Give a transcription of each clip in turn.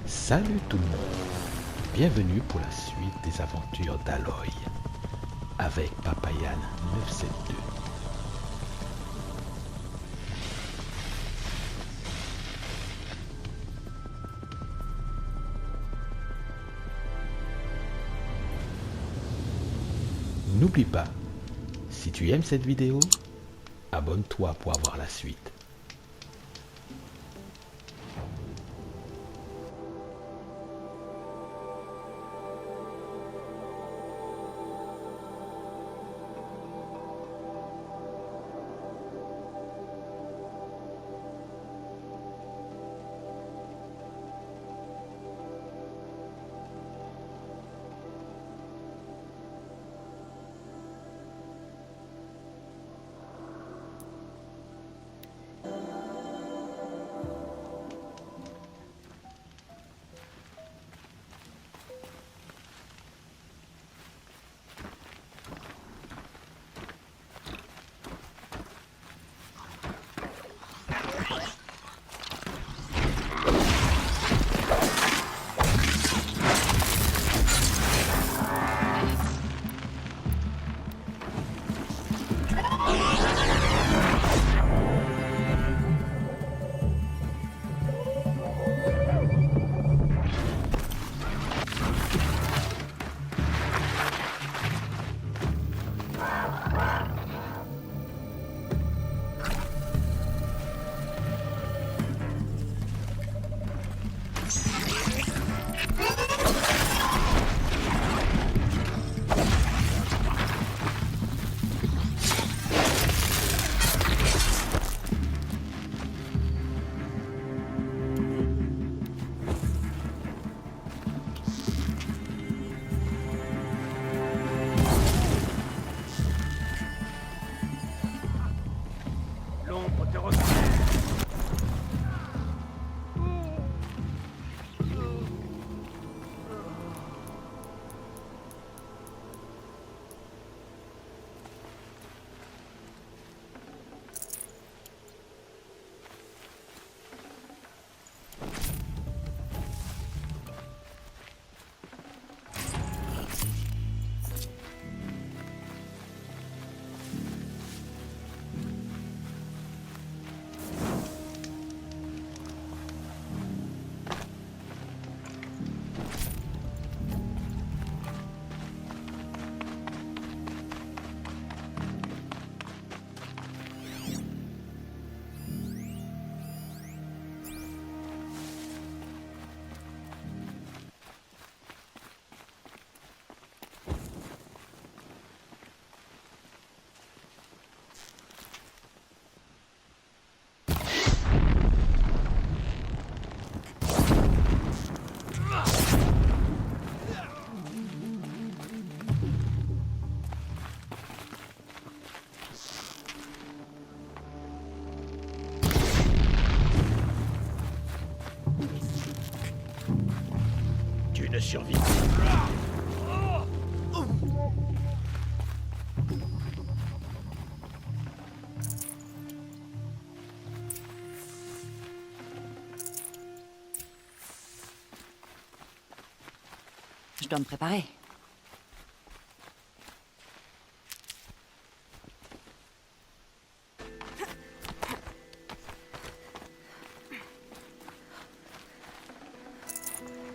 Salut tout le monde, bienvenue pour la suite des aventures d'Aloy avec Papayan 972. N'oublie pas, si tu aimes cette vidéo, abonne-toi pour avoir la suite. Tu ne survis. Je dois me préparer.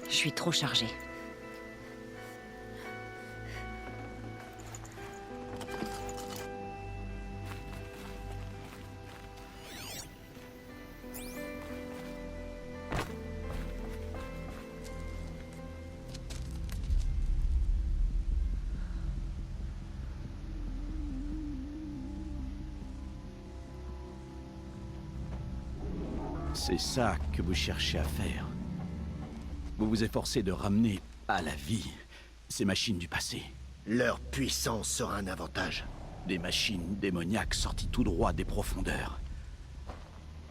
Je suis trop chargée. C'est ça que vous cherchez à faire. Vous vous efforcez de ramener à la vie ces machines du passé. Leur puissance sera un avantage. Des machines démoniaques sorties tout droit des profondeurs.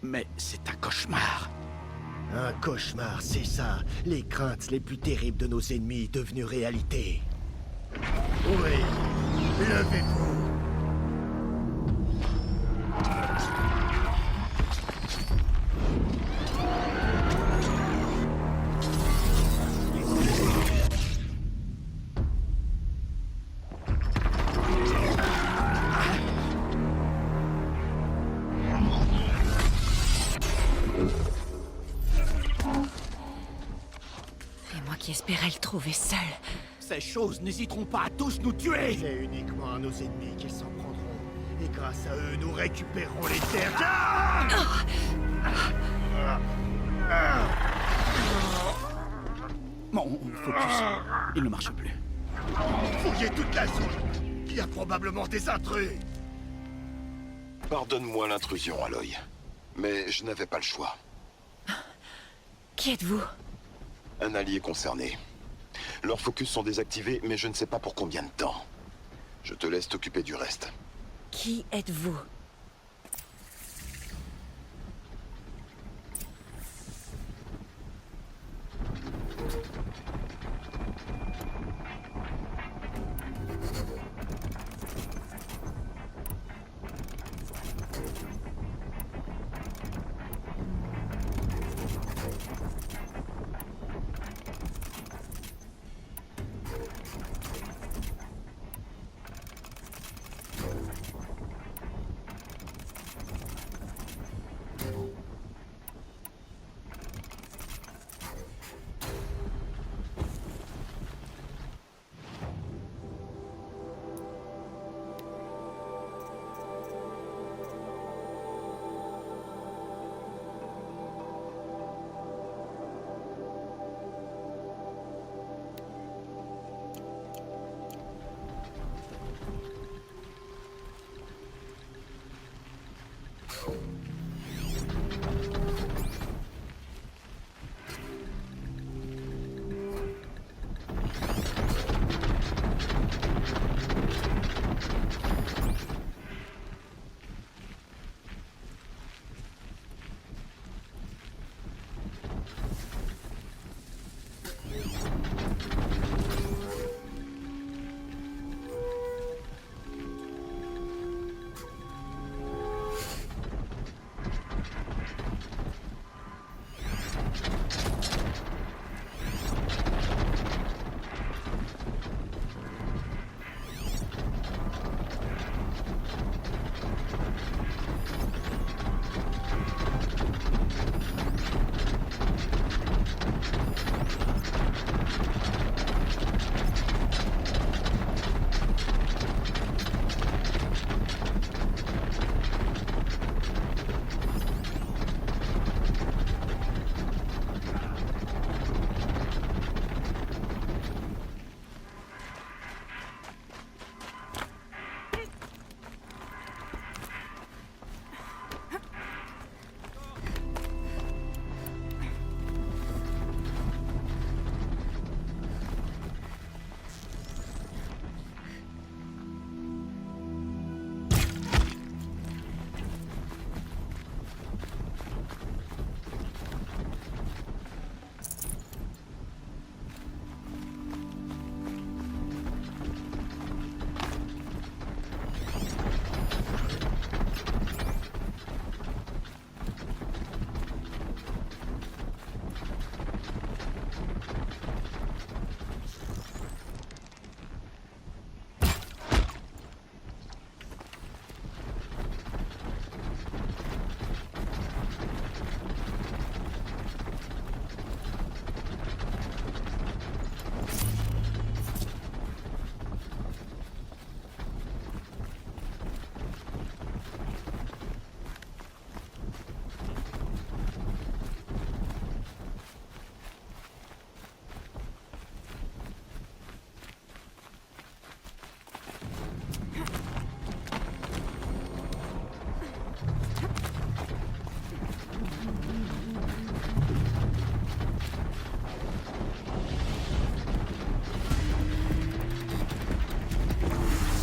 Mais c'est un cauchemar. Un cauchemar, c'est ça. Les craintes les plus terribles de nos ennemis devenues réalité. Oui, levez-vous. qui espérait le trouver seul. Ces choses n'hésiteront pas à tous nous tuer. C'est uniquement à nos ennemis qu'ils s'en prendront. Et grâce à eux, nous récupérerons les terres. Ah Mon focus, il ne marche plus. Fouillez toute la zone. Il y a probablement des intrus. Pardonne-moi l'intrusion, Aloy. Mais je n'avais pas le choix. Qui êtes-vous? Un allié concerné. Leurs focus sont désactivés, mais je ne sais pas pour combien de temps. Je te laisse t'occuper du reste. Qui êtes-vous?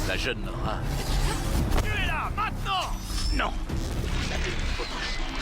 La jeune Nora. Tuez-la, maintenant! Non! Vous avez votre chance.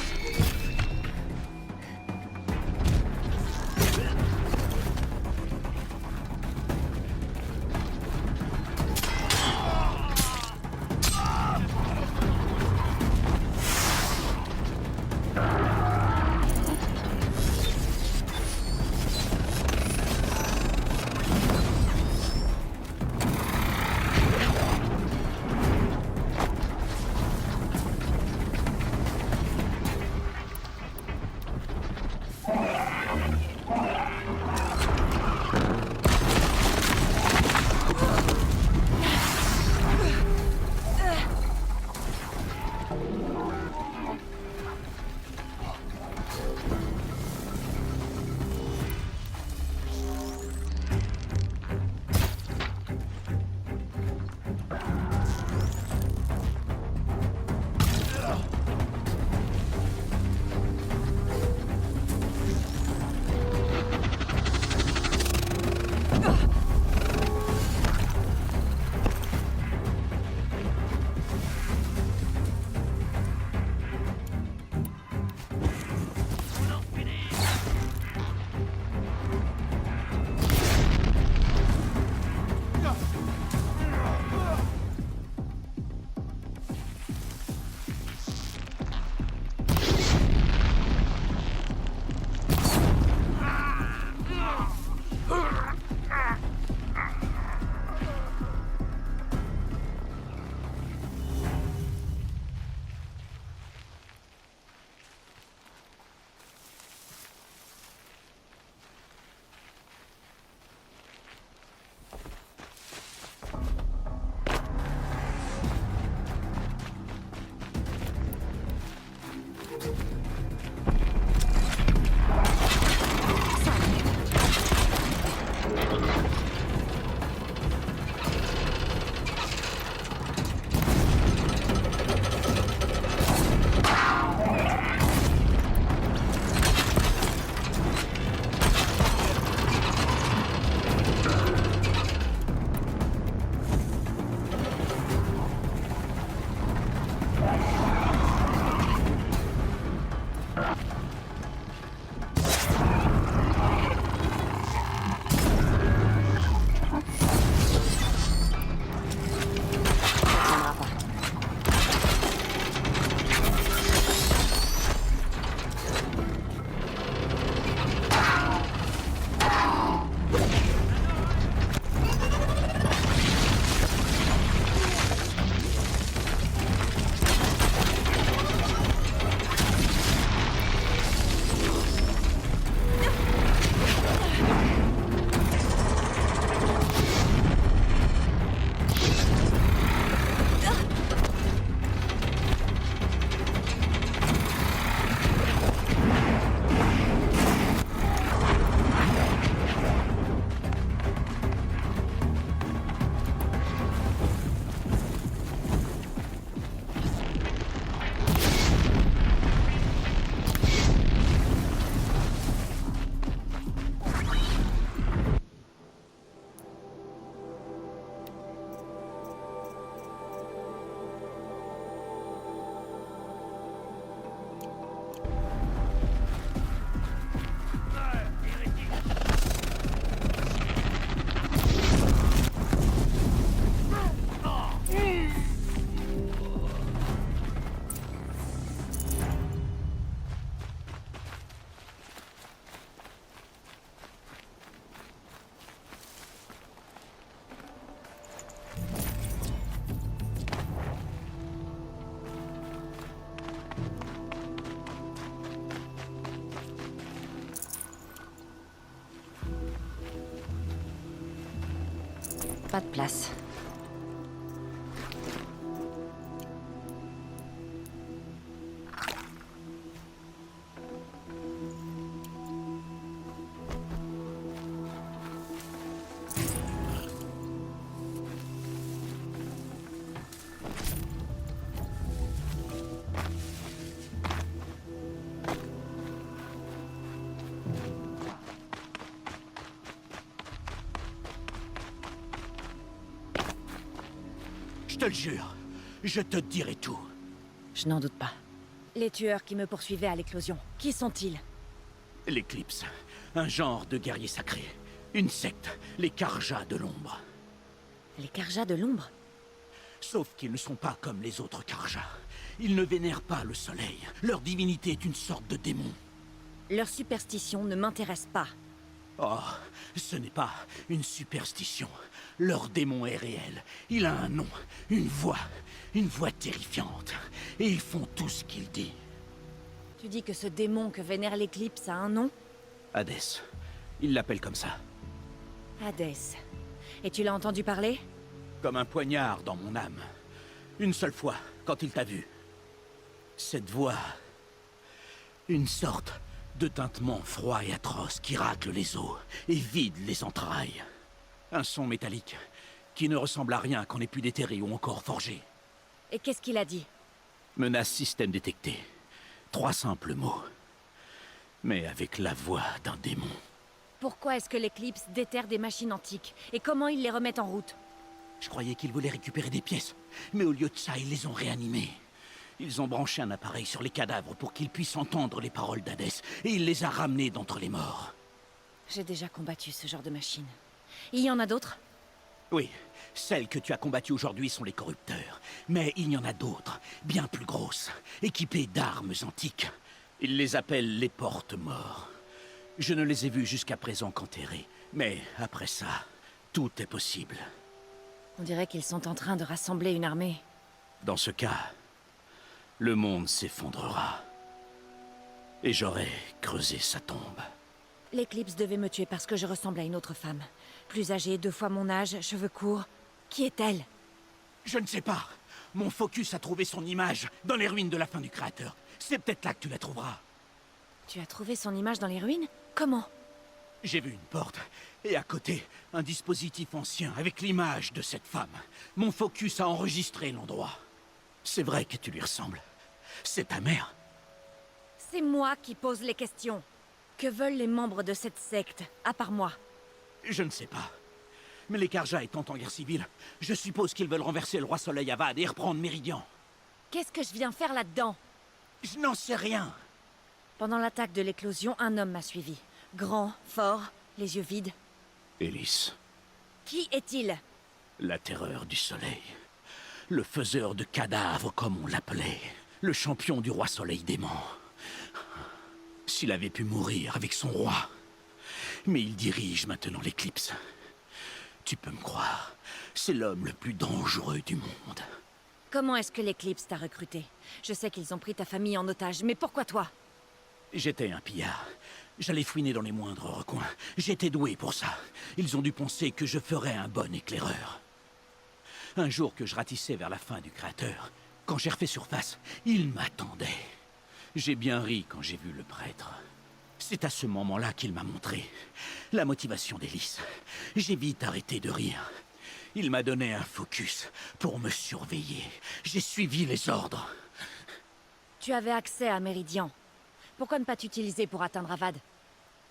Pas de place. Je te le jure, je te dirai tout. Je n'en doute pas. Les tueurs qui me poursuivaient à l'éclosion, qui sont-ils? L'Éclipse, un genre de guerrier sacré. Une secte, les Karjas de l'ombre. Les Karjas de l'ombre? Sauf qu'ils ne sont pas comme les autres Karjas. Ils ne vénèrent pas le soleil. Leur divinité est une sorte de démon. Leur superstition ne m'intéresse pas. Oh, ce n'est pas une superstition. Leur démon est réel. Il a un nom, une voix terrifiante. Et ils font tout ce qu'il dit. Tu dis que ce démon que vénère l'Éclipse a un nom? Hadès. Il l'appelle comme ça. Hadès. Et tu l'as entendu parler? Comme un poignard dans mon âme. Une seule fois, quand il t'a vu. Cette voix... Une sorte de tintement froid et atroce qui racle les os et vide les entrailles. Un son métallique qui ne ressemble à rien qu'on ait pu déterrer ou encore forger. Et qu'est-ce qu'il a dit? Menace système détecté. 3 simples mots. Mais avec la voix d'un démon. Pourquoi est-ce que l'Éclipse déterre des machines antiques? Et comment ils les remettent en route? Je croyais qu'ils voulaient récupérer des pièces. Mais au lieu de ça, ils les ont réanimées. Ils ont branché un appareil sur les cadavres pour qu'ils puissent entendre les paroles d'Hadès. Et il les a ramenés d'entre les morts. J'ai déjà combattu ce genre de machine. Il y en a d'autres? Oui, celles que tu as combattues aujourd'hui sont les corrupteurs. Mais il y en a d'autres, bien plus grosses, équipées d'armes antiques. Ils les appellent les porte-morts. Je ne les ai vues jusqu'à présent qu'enterrées. Mais après ça, tout est possible. On dirait qu'ils sont en train de rassembler une armée. Dans ce cas, le monde s'effondrera. Et j'aurai creusé sa tombe. L'Éclipse devait me tuer parce que je ressemble à une autre femme. Plus âgée, 2 fois mon âge, cheveux courts. Qui est-elle? Je ne sais pas. Mon focus a trouvé son image dans les ruines de la fin du Créateur. C'est peut-être là que tu la trouveras. Tu as trouvé son image dans les ruines? Comment? J'ai vu une porte, et à côté, un dispositif ancien avec l'image de cette femme. Mon focus a enregistré l'endroit. C'est vrai que tu lui ressembles. C'est ta mère. C'est moi qui pose les questions. Que veulent les membres de cette secte, à part moi? Je ne sais pas. Mais les Karjas étant en guerre civile, je suppose qu'ils veulent renverser le roi Soleil Avad et reprendre Méridian. Qu'est-ce que je viens faire là-dedans? Je n'en sais rien. Pendant l'attaque de l'éclosion, un homme m'a suivi. Grand, fort, les yeux vides. Élise, Qui est-il? la terreur du soleil. Le faiseur de cadavres, comme on l'appelait. Le champion du roi Soleil démon. S'il avait pu mourir avec son roi. Mais il dirige maintenant l'Éclipse. Tu peux me croire, c'est l'homme le plus dangereux du monde. Comment est-ce que l'Éclipse t'a recruté? Je sais qu'ils ont pris ta famille en otage, mais pourquoi toi? J'étais un pillard. J'allais fouiner dans les moindres recoins. J'étais doué pour ça. Ils ont dû penser que je ferais un bon éclaireur. Un jour que je ratissais vers la fin du Créateur, quand j'ai refait surface, ils m'attendaient. J'ai bien ri quand j'ai vu le prêtre. C'est à ce moment-là qu'il m'a montré la motivation d'Élise. J'ai vite arrêté de rire. Il m'a donné un focus pour me surveiller. J'ai suivi les ordres. Tu avais accès à Méridian. Pourquoi ne pas t'utiliser pour atteindre Avad?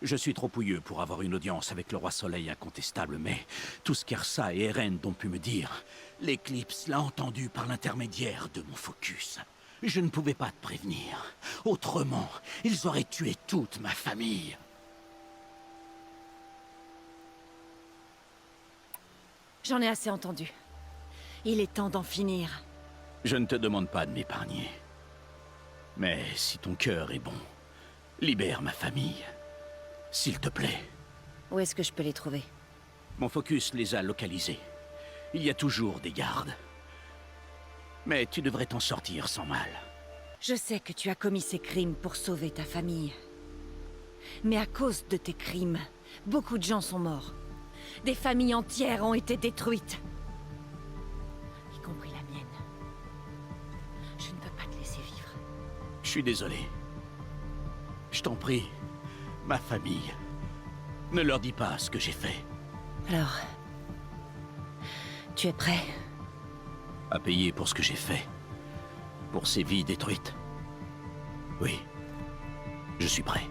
Je suis trop pouilleux pour avoir une audience avec le roi Soleil incontestable, mais tout ce qu'Ersa et Eren ont pu me dire, l'Éclipse l'a entendu par l'intermédiaire de mon focus. Je ne pouvais pas te prévenir. Autrement, ils auraient tué toute ma famille. J'en ai assez entendu. Il est temps d'en finir. Je ne te demande pas de m'épargner. Mais si ton cœur est bon, libère ma famille. S'il te plaît. Où est-ce que je peux les trouver? Mon focus les a localisés. Il y a toujours des gardes. Mais tu devrais t'en sortir sans mal. Je sais que tu as commis ces crimes pour sauver ta famille. Mais à cause de tes crimes, beaucoup de gens sont morts. Des familles entières ont été détruites. Y compris la mienne. Je ne peux pas te laisser vivre. Je suis désolé. Je t'en prie, ma famille. Ne leur dis pas ce que j'ai fait. Alors... Tu es prêt? À payer pour ce que j'ai fait. Pour ces vies détruites. Oui. Je suis prêt.